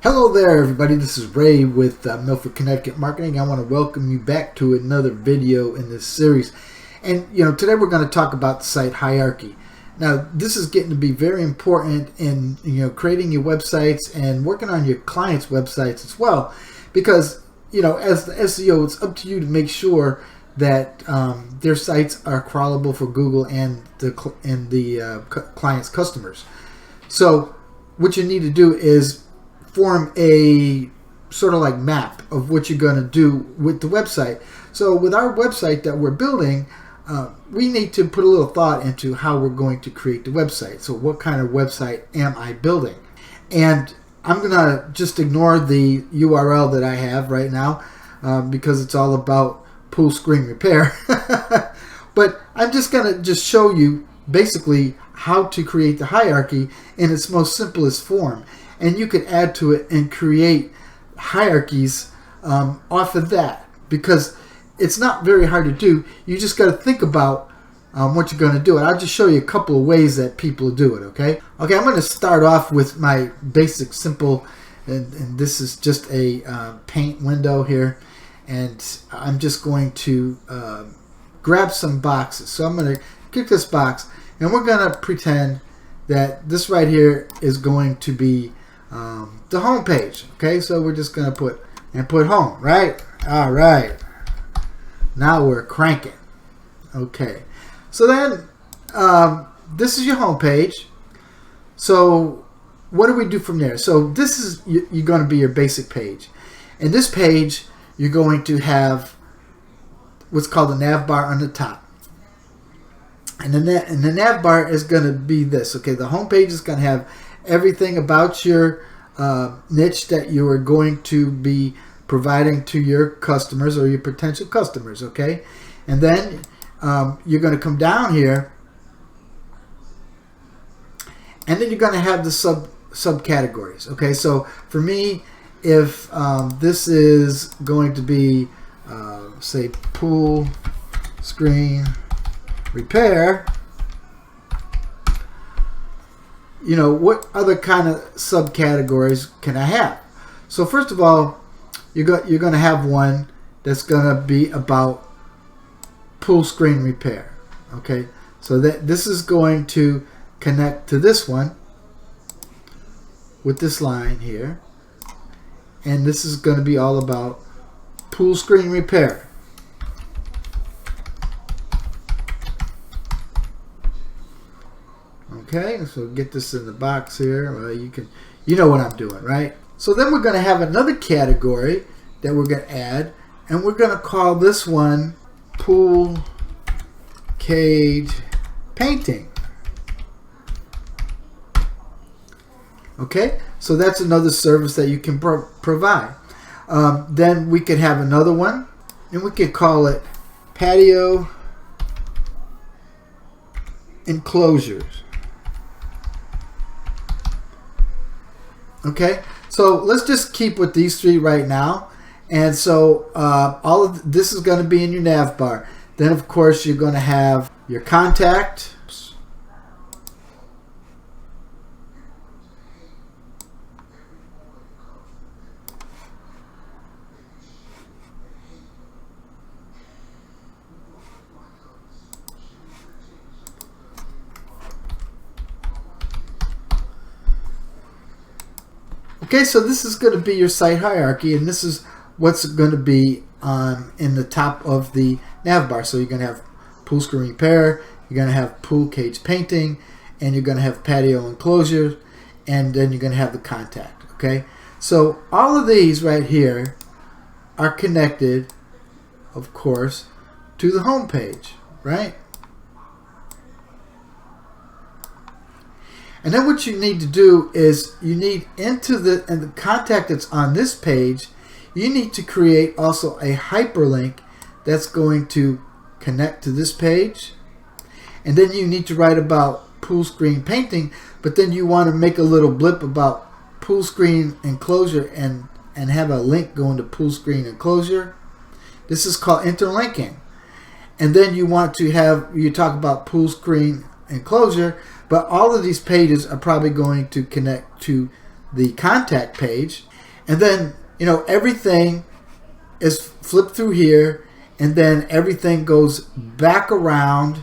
Hello there everybody, this is Ray with Milford, Connecticut Marketing. I want to welcome you back to another video in this series. And today we're going to talk about the site hierarchy. Now this is getting to be very important in creating your websites and working on your clients' websites as well, because as the SEO, it's up to you to make sure that their sites are crawlable for Google and the client's customers. So what you need to do is form a sort of like map of what you're going to do with the website. So with our website that we're building, we need to put a little thought into how we're going to create the website. So what kind of website am I building? And I'm going to just ignore the URL that I have right now because it's all about pool screen repair. But I'm just going to show you basically how to create the hierarchy in its most simplest form. And you could add to it and create hierarchies off of that, because it's not very hard to do. You just got to think about what you're going to do. And I'll just show you a couple of ways that people do it, okay? Okay, I'm going to start off with my basic simple, and this is just a paint window here. And I'm just going to grab some boxes. So I'm going to click this box, and we're going to pretend that this right here is going to be the home page. Okay, so we're just going to put home, right? All right. Now we're cranking. Okay. So then this is your home page. So what do we do from there? So this is you're going to be your basic page. And this page, you're going to have what's called a nav bar on the top. And the nav bar is going to be this. Okay, the home page is going to have everything about your niche that you are going to be providing to your customers or your potential customers. Okay, and then you're going to come down here, and then you're going to have the subcategories. Okay, so for me, if this is going to be say pool screen repair, what other kind of subcategories can I have? So first of all, you're going to have one that's going to be about pool screen repair. Okay, so this is going to connect to this one with this line here, and this is going to be all about pool screen repair. Okay, so get this in the box here. Well, you know what I'm doing, right? So then we're going to have another category that we're going to add, and we're going to call this one pool cage painting. Okay, so that's another service that you can provide. Then we could have another one, and we could call it patio enclosures. Okay, so let's just keep with these three right now. And so all of this is going to be in your nav bar. Then of course you're going to have your contact. Okay, so this is going to be your site hierarchy, and this is what's going to be in the top of the nav bar. So you're going to have pool screen repair, you're going to have pool cage painting, and you're going to have patio enclosure, and then you're going to have the contact. Okay, so all of these right here are connected, of course, to the home page, right? And then what you need to do is you need the contact that's on this page, you need to create also a hyperlink that's going to connect to this page. And then you need to write about pool screen painting, but then you want to make a little blip about pool screen enclosure and have a link going to pool screen enclosure. This is called interlinking. And then you want to you talk about pool screen enclosure, but all of these pages are probably going to connect to the contact page, and then everything is flipped through here, and then everything goes back around.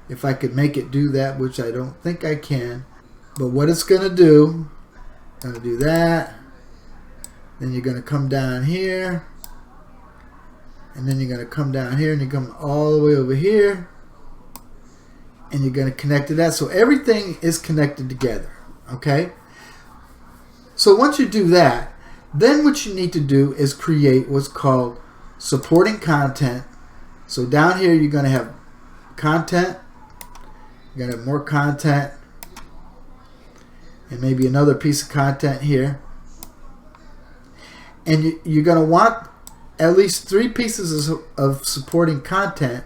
If I could make it do that, which I don't think I can, but what it's going to do, going to do that. Then you're going to come down here, and then you're going to come down here, and you come all the way over here, and you're going to connect to that. So everything is connected together. Okay. So once you do that, then what you need to do is create what's called supporting content. So down here you're going to have content, you're going to have more content, and maybe another piece of content here. And you're going to want at least 3 pieces of supporting content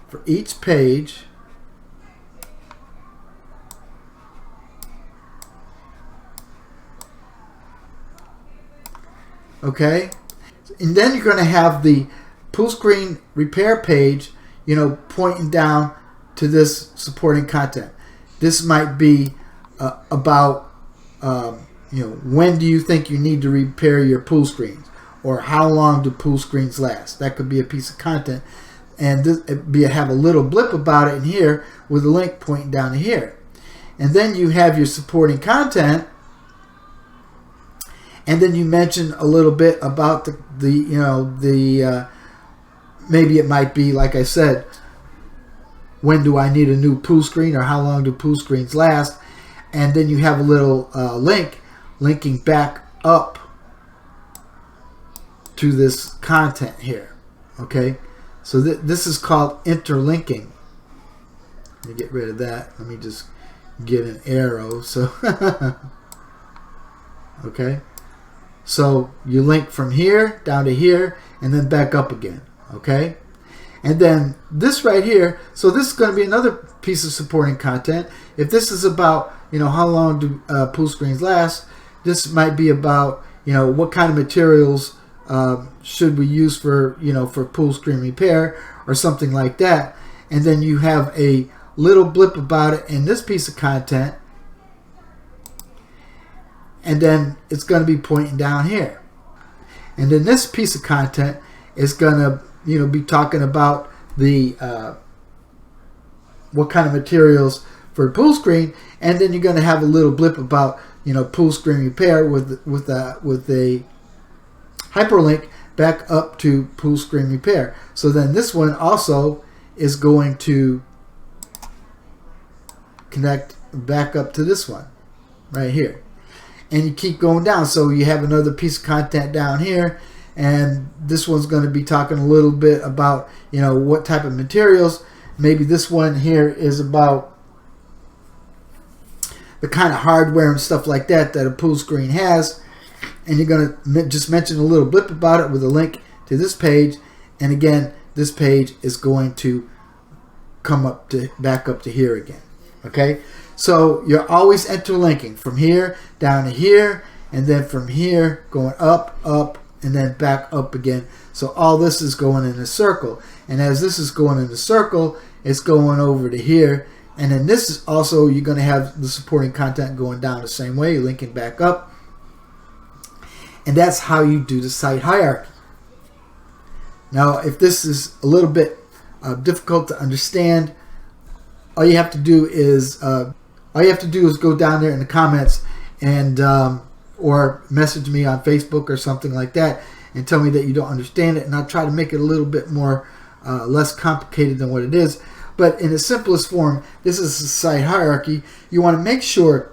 for each page. Okay, and then you're going to have the pool screen repair page, pointing down to this supporting content. This might be about, when do you think you need to repair your pool screens, or how long do pool screens last? That could be a piece of content, and have a little blip about it in here with a link pointing down to here. And then you have your supporting content. And then you mention a little bit about maybe it might be, like I said, when do I need a new pool screen, or how long do pool screens last? And then you have a little link linking back up to this content here. Okay, so this is called interlinking. Let me get rid of that. Let me just get an arrow. So okay. So you link from here down to here, and then back up again. Okay, and then this right here. So this is going to be another piece of supporting content. If this is about how long do pool screens last, this might be about what kind of materials should we use for for pool screen repair, or something like that. And then you have a little blip about it in this piece of content. And then it's going to be pointing down here. And then this piece of content is going to be talking about the what kind of materials for pool screen. And then you're going to have a little blip about pool screen repair with a hyperlink back up to pool screen repair. So then this one also is going to connect back up to this one right here. And you keep going down. So you have another piece of content down here, and this one's going to be talking a little bit about what type of materials. Maybe this one here is about the kind of hardware and stuff like that a pool screen has, and you're going to just mention a little blip about it with a link to this page. And again, this page is going to come up to back up to here again. Okay, so you're always interlinking from here down to here, and then from here going up, and then back up again. So all this is going in a circle, and as this is going in a circle, it's going over to here. And then this is also, you're going to have the supporting content going down the same way, linking back up. And that's how you do the site hierarchy. Now, if this is a little bit difficult to understand, all you have to do is go down there in the comments and or message me on Facebook or something like that and tell me that you don't understand it, and I'll try to make it a little bit more less complicated than what it is. But in its simplest form, this is a site hierarchy. You want to make sure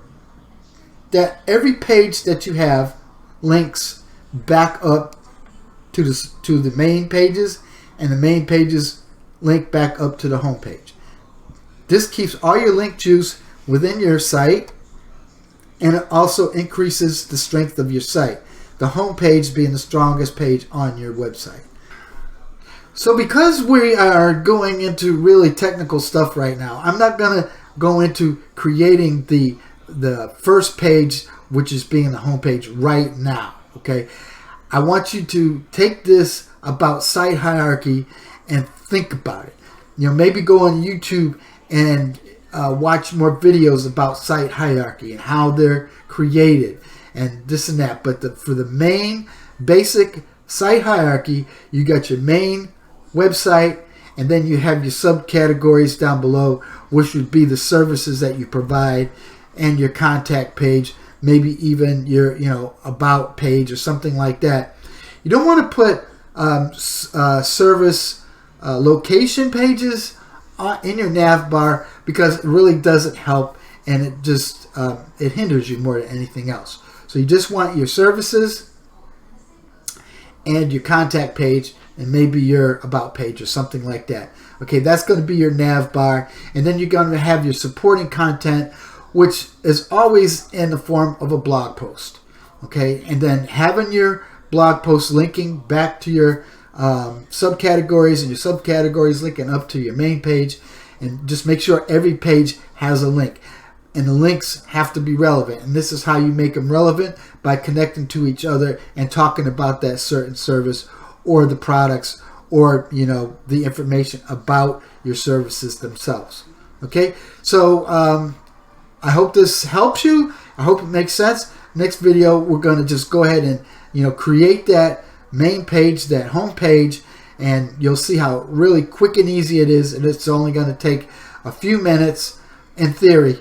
that every page that you have links back up to the main pages, and the main pages link back up to the home page. This keeps all your link juice within your site, and it also increases the strength of your site, the home page being the strongest page on your website. So because we are going into really technical stuff right now, I'm not going to go into creating the first page, which is being the home page right now. Okay, I want you to take this about site hierarchy and think about it. Maybe go on YouTube and watch more videos about site hierarchy and how they're created, and this and that. But for the main basic site hierarchy, you got your main website, and then you have your subcategories down below, which would be the services that you provide, and your contact page, maybe even your about page or something like that. You don't want to put service location pages in your nav bar, because it really doesn't help, and it just it hinders you more than anything else. So you just want your services and your contact page, and maybe your about page or something like that. Okay, that's going to be your nav bar, and then you're going to have your supporting content, which is always in the form of a blog post. Okay, and then having your blog post linking back to your subcategories, and your subcategories linking up to your main page, and just make sure every page has a link, and the links have to be relevant. And this is how you make them relevant, by connecting to each other and talking about that certain service or the products, or the information about your services themselves. Okay, so I hope this helps you. I hope it makes sense. Next video, we're going to just go ahead and create that main page, that home page, and you'll see how really quick and easy it is, and it's only going to take a few minutes in theory.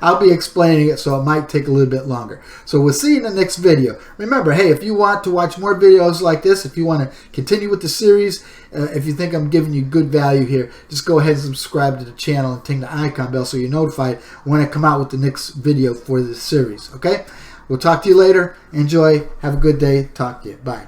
I'll be explaining it, so it might take a little bit longer. So we'll see you in the next video. Remember, hey, if you want to watch more videos like this, if you want to continue with the series, if you think I'm giving you good value here, just go ahead and subscribe to the channel and ting the icon bell so you're notified when I come out with the next video for this series. Okay? We'll talk to you later. Enjoy. Have a good day. Talk to you. Bye.